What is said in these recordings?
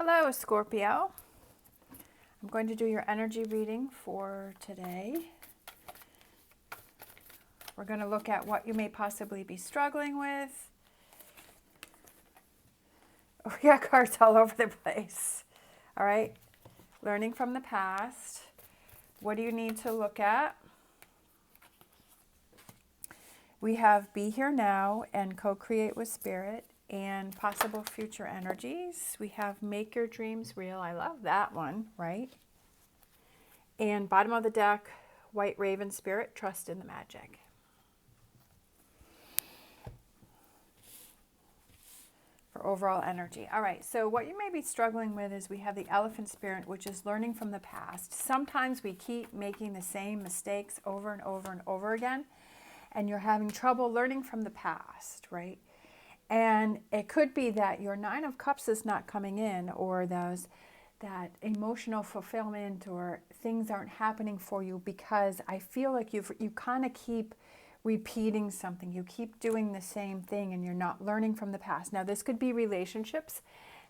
Hello, Scorpio. I'm going to do your energy reading for today. We're going to look at what you may possibly be struggling with. We got cards all over the place. All right. Learning from the past. What do you need to look at? We have Be Here Now and Co-Create with Spirit and possible future energies. We have Make Your Dreams Real. I love that one, right? And bottom of the deck, White Raven Spirit, Trust in the Magic. For overall energy. All right, so what you may be struggling with is we have the Elephant Spirit, which is learning from the past. Sometimes we keep making the same mistakes over and over and over again, and you're having trouble learning from the past, right? And it could be that your Nine of Cups is not coming in, or that emotional fulfillment, or things aren't happening for you because I feel like you kind of keep repeating something. You keep doing the same thing and you're not learning from the past. Now, this could be relationships.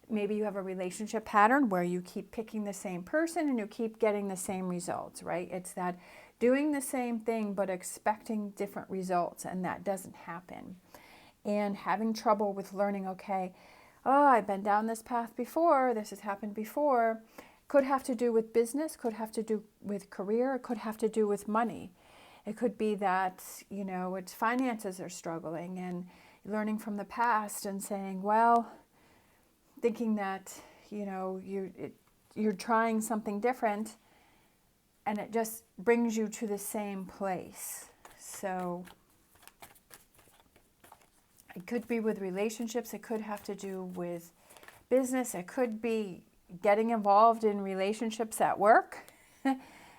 Maybe you have a relationship pattern where you keep picking the same person and you keep getting the same results, right? It's that doing the same thing but expecting different results, and that doesn't happen. And having trouble with learning, okay, oh, I've been down this path before, this has happened before. Could have to do with business, could have to do with career, could have to do with money. It could be that, it's finances are struggling, and learning from the past and saying, well, thinking that, you're trying something different and it just brings you to the same place. So it could be with relationships, it could have to do with business, it could be getting involved in relationships at work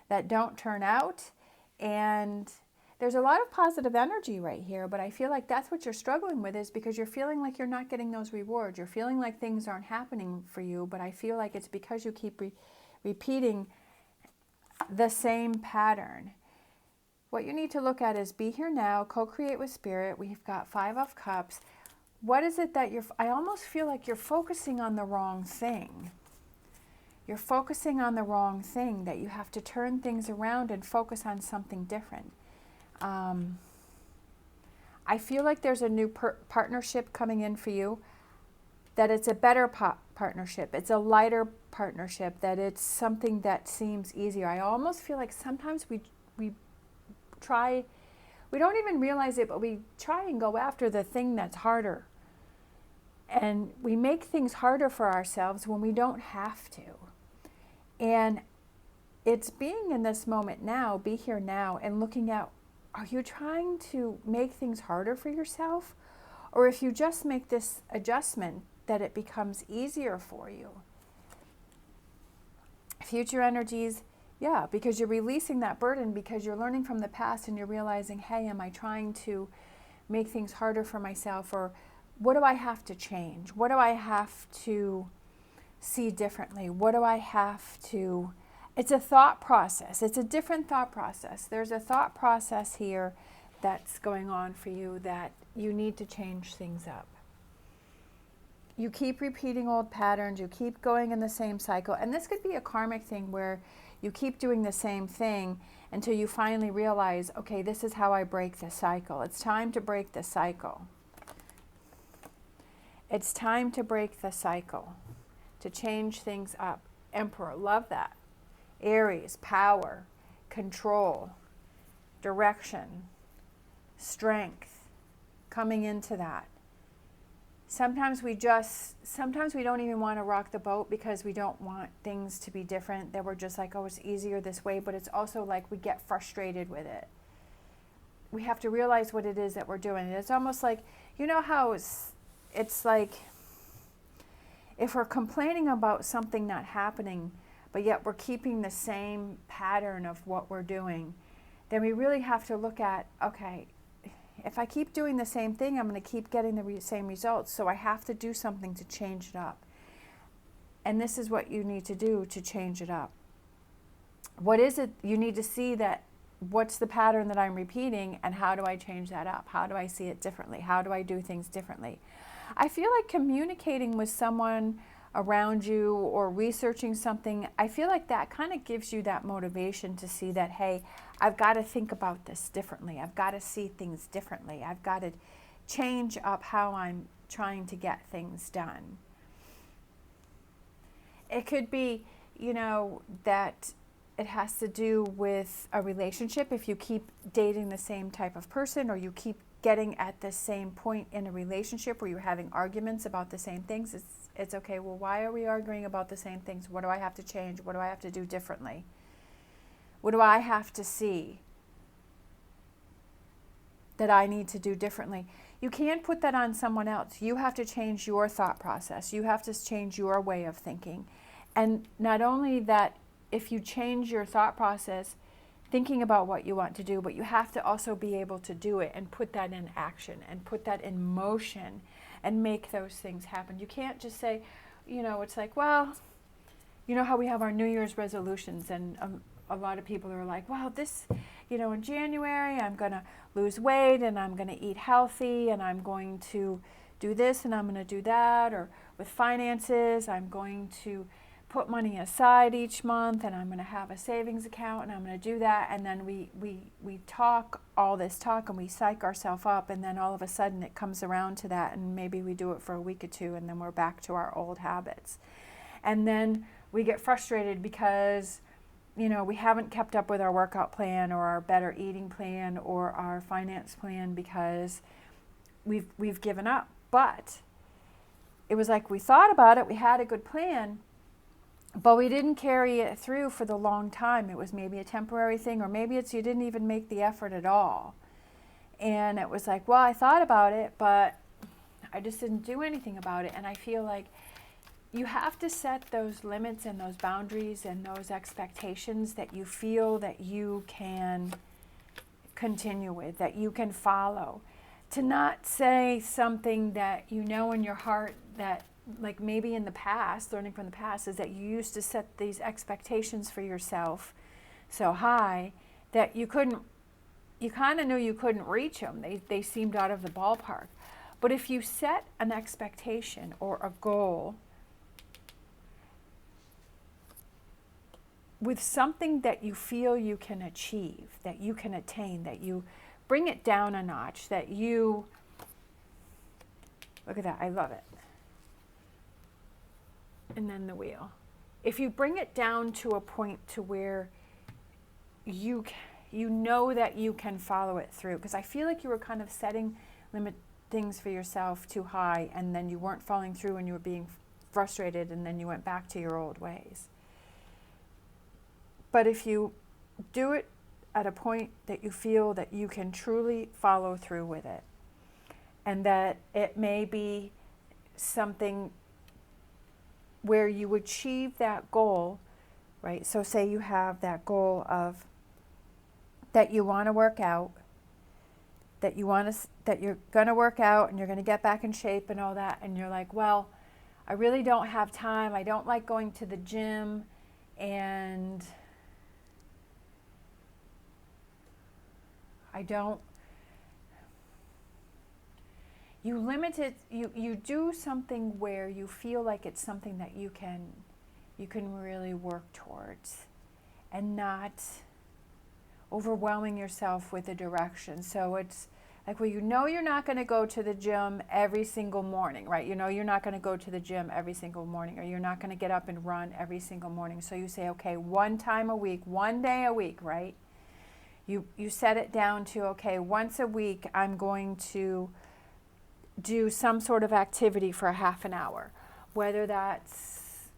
that don't turn out. And there's a lot of positive energy right here, but I feel like that's what you're struggling with, is because you're feeling like you're not getting those rewards. You're feeling like things aren't happening for you, but I feel like it's because you keep repeating the same pattern. What you need to look at is Be Here Now, Co-Create with Spirit. We've got Five of Cups. What is it that I almost feel like you're focusing on the wrong thing. You're focusing on the wrong thing, that you have to turn things around and focus on something different. I feel like there's a new partnership coming in for you, that it's a better partnership. It's a lighter partnership, that it's something that seems easier. I almost feel like sometimes we don't even realize it, but we try and go after the thing that's harder. And we make things harder for ourselves when we don't have to. And it's being in this moment now, be here now, and looking at, are you trying to make things harder for yourself? Or if you just make this adjustment, that it becomes easier for you. Future energies, yeah, because you're releasing that burden, because you're learning from the past and you're realizing, hey, am I trying to make things harder for myself? Or what do I have to change? What do I have to see differently? What do I have to... It's a thought process. It's a different thought process. There's a thought process here that's going on for you, that you need to change things up. You keep repeating old patterns. You keep going in the same cycle. And this could be a karmic thing where you keep doing the same thing until you finally realize, okay, this is how I break the cycle. It's time to break the cycle. It's time to break the cycle, to change things up. Emperor, love that. Aries, power, control, direction, strength, coming into that. Sometimes we don't even want to rock the boat because we don't want things to be different, that we're just like, oh, it's easier this way, but it's also like we get frustrated with it. We have to realize what it is that we're doing. It's almost like, how it's like, if we're complaining about something not happening, but yet we're keeping the same pattern of what we're doing, then we really have to look at, okay, if I keep doing the same thing, I'm going to keep getting the same results. So I have to do something to change it up. And this is what you need to do to change it up. What is it? You need to see that, what's the pattern that I'm repeating, and how do I change that up? How do I see it differently? How do I do things differently? I feel like communicating with someone around you or researching something, I feel like that kind of gives you that motivation to see that, hey, I've got to think about this differently. I've got to see things differently. I've got to change up how I'm trying to get things done. It could be, that it has to do with a relationship. If you keep dating the same type of person, or you keep getting at the same point in a relationship where you're having arguments about the same things, it's okay. Well, why are we arguing about the same things? What do I have to change? What do I have to do differently? What do I have to see that I need to do differently? You can't put that on someone else. You have to change your thought process. You have to change your way of thinking. And not only that, if you change your thought process, thinking about what you want to do, but you have to also be able to do it and put that in action and put that in motion and make those things happen. You can't just say, it's like, well, you know how we have our New Year's resolutions, and a lot of people are like, well, this, in January, I'm going to lose weight and I'm going to eat healthy and I'm going to do this and I'm going to do that. Or with finances, I'm going to put money aside each month and I'm going to have a savings account and I'm going to do that. And then we talk all this talk and we psych ourselves up, and then all of a sudden it comes around to that, and maybe we do it for a week or two and then we're back to our old habits. And then we get frustrated because we haven't kept up with our workout plan or our better eating plan or our finance plan because we've given up. But it was like we thought about it, we had a good plan, but we didn't carry it through for the long time. It was maybe a temporary thing, or maybe it's you didn't even make the effort at all. And it was like, well, I thought about it, but I just didn't do anything about it. And I feel like you have to set those limits and those boundaries and those expectations that you feel that you can continue with, that you can follow. To not say something that you know in your heart that, like maybe in the past, learning from the past, is that you used to set these expectations for yourself so high that you kind of knew you couldn't reach them. They seemed out of the ballpark. But if you set an expectation or a goal with something that you feel you can achieve, that you can attain, that you bring it down a notch, that you, look at that, I love it. And then the wheel. If you bring it down to a point to where you know that you can follow it through, because I feel like you were kind of setting limit things for yourself too high, and then you weren't following through and you were being frustrated, and then you went back to your old ways. But if you do it at a point that you feel that you can truly follow through with it, and that it may be something where you achieve that goal, right? So say you have that goal of that you want to work out, that you're going to work out and you're going to get back in shape and all that, and you're like, well, I really don't have time. I don't like going to the gym, and you limit it, you do something where you feel like it's something that you can really work towards, and not overwhelming yourself with the direction. So it's like, well, you're not going to go to the gym every single morning, right? You're not going to go to the gym every single morning, or you're not going to get up and run every single morning. So you say, okay, one time a week, one day a week, right? You set it down to, okay, once a week I'm going to do some sort of activity for a half an hour, whether that's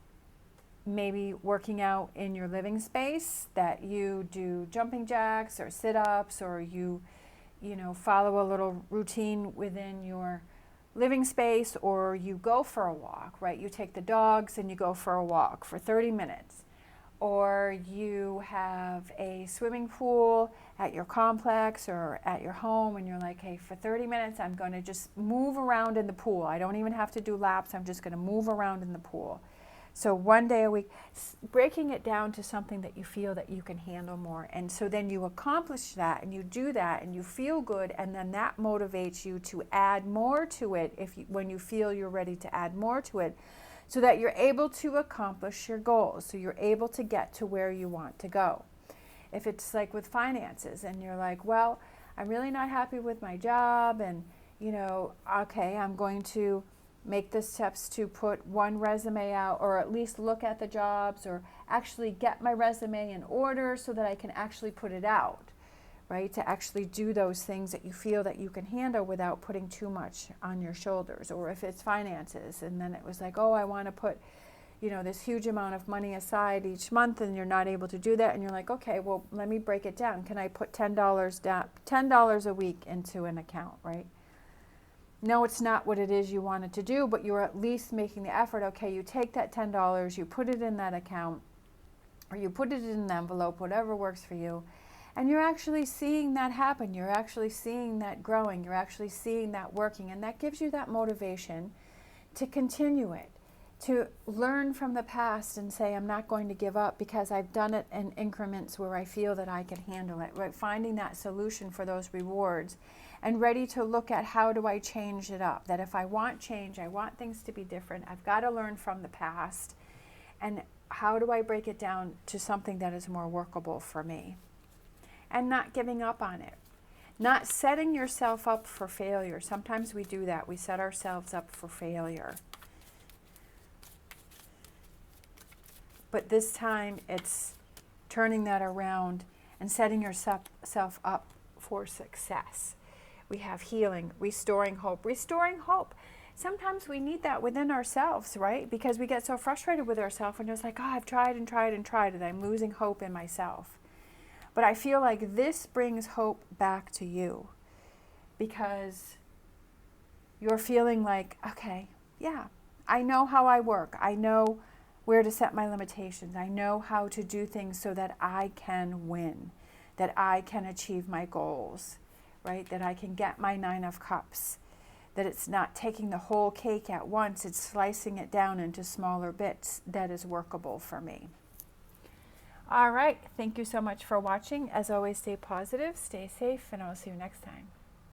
maybe working out in your living space, that you do jumping jacks or sit-ups, or you follow a little routine within your living space, or you go for a walk, right? You take the dogs and you go for a walk for 30 minutes. Or you have a swimming pool at your complex or at your home, and you're like, hey, for 30 minutes, I'm going to just move around in the pool. I don't even have to do laps. I'm just going to move around in the pool. So one day a week, breaking it down to something that you feel that you can handle more. And so then you accomplish that, and you do that, and you feel good, and then that motivates you to add more to it when you feel you're ready to add more to it. so that you're able to accomplish your goals, so you're able to get to where you want to go. If it's like with finances and you're like, well, I'm really not happy with my job, and okay, I'm going to make the steps to put one resume out, or at least look at the jobs, or actually get my resume in order so that I can actually put it out, right? To actually do those things that you feel that you can handle without putting too much on your shoulders. Or if it's finances, and then it was like, oh, I want to put this huge amount of money aside each month, and you're not able to do that, and you're like, okay, well, let me break it down. Can I put $10 down, $10 a week into an account, right? No, it's not what it is you wanted to do, but you're at least making the effort. Okay, you take that $10, you put it in that account, or you put it in an envelope, whatever works for you, and you're actually seeing that happen. You're actually seeing that growing. You're actually seeing that working, and that gives you that motivation to continue it, to learn from the past and say, I'm not going to give up because I've done it in increments where I feel that I can handle it, right? Finding that solution for those rewards, and ready to look at how do I change it up. That if I want change, I want things to be different, I've got to learn from the past, and how do I break it down to something that is more workable for me? And not giving up on it. Not setting yourself up for failure. Sometimes we do that. We set ourselves up for failure. But this time it's turning that around and setting yourself up for success. We have healing, restoring hope. Restoring hope. Sometimes we need that within ourselves, right? Because we get so frustrated with ourselves and just like, oh, I've tried and tried and tried, and I'm losing hope in myself. But I feel like this brings hope back to you, because you're feeling like, okay, yeah, I know how I work. I know where to set my limitations. I know how to do things so that I can win, that I can achieve my goals, right? That I can get my 9 of Cups, that it's not taking the whole cake at once, it's slicing it down into smaller bits that is workable for me. All right, thank you so much for watching. As always, stay positive, stay safe, and I'll see you next time.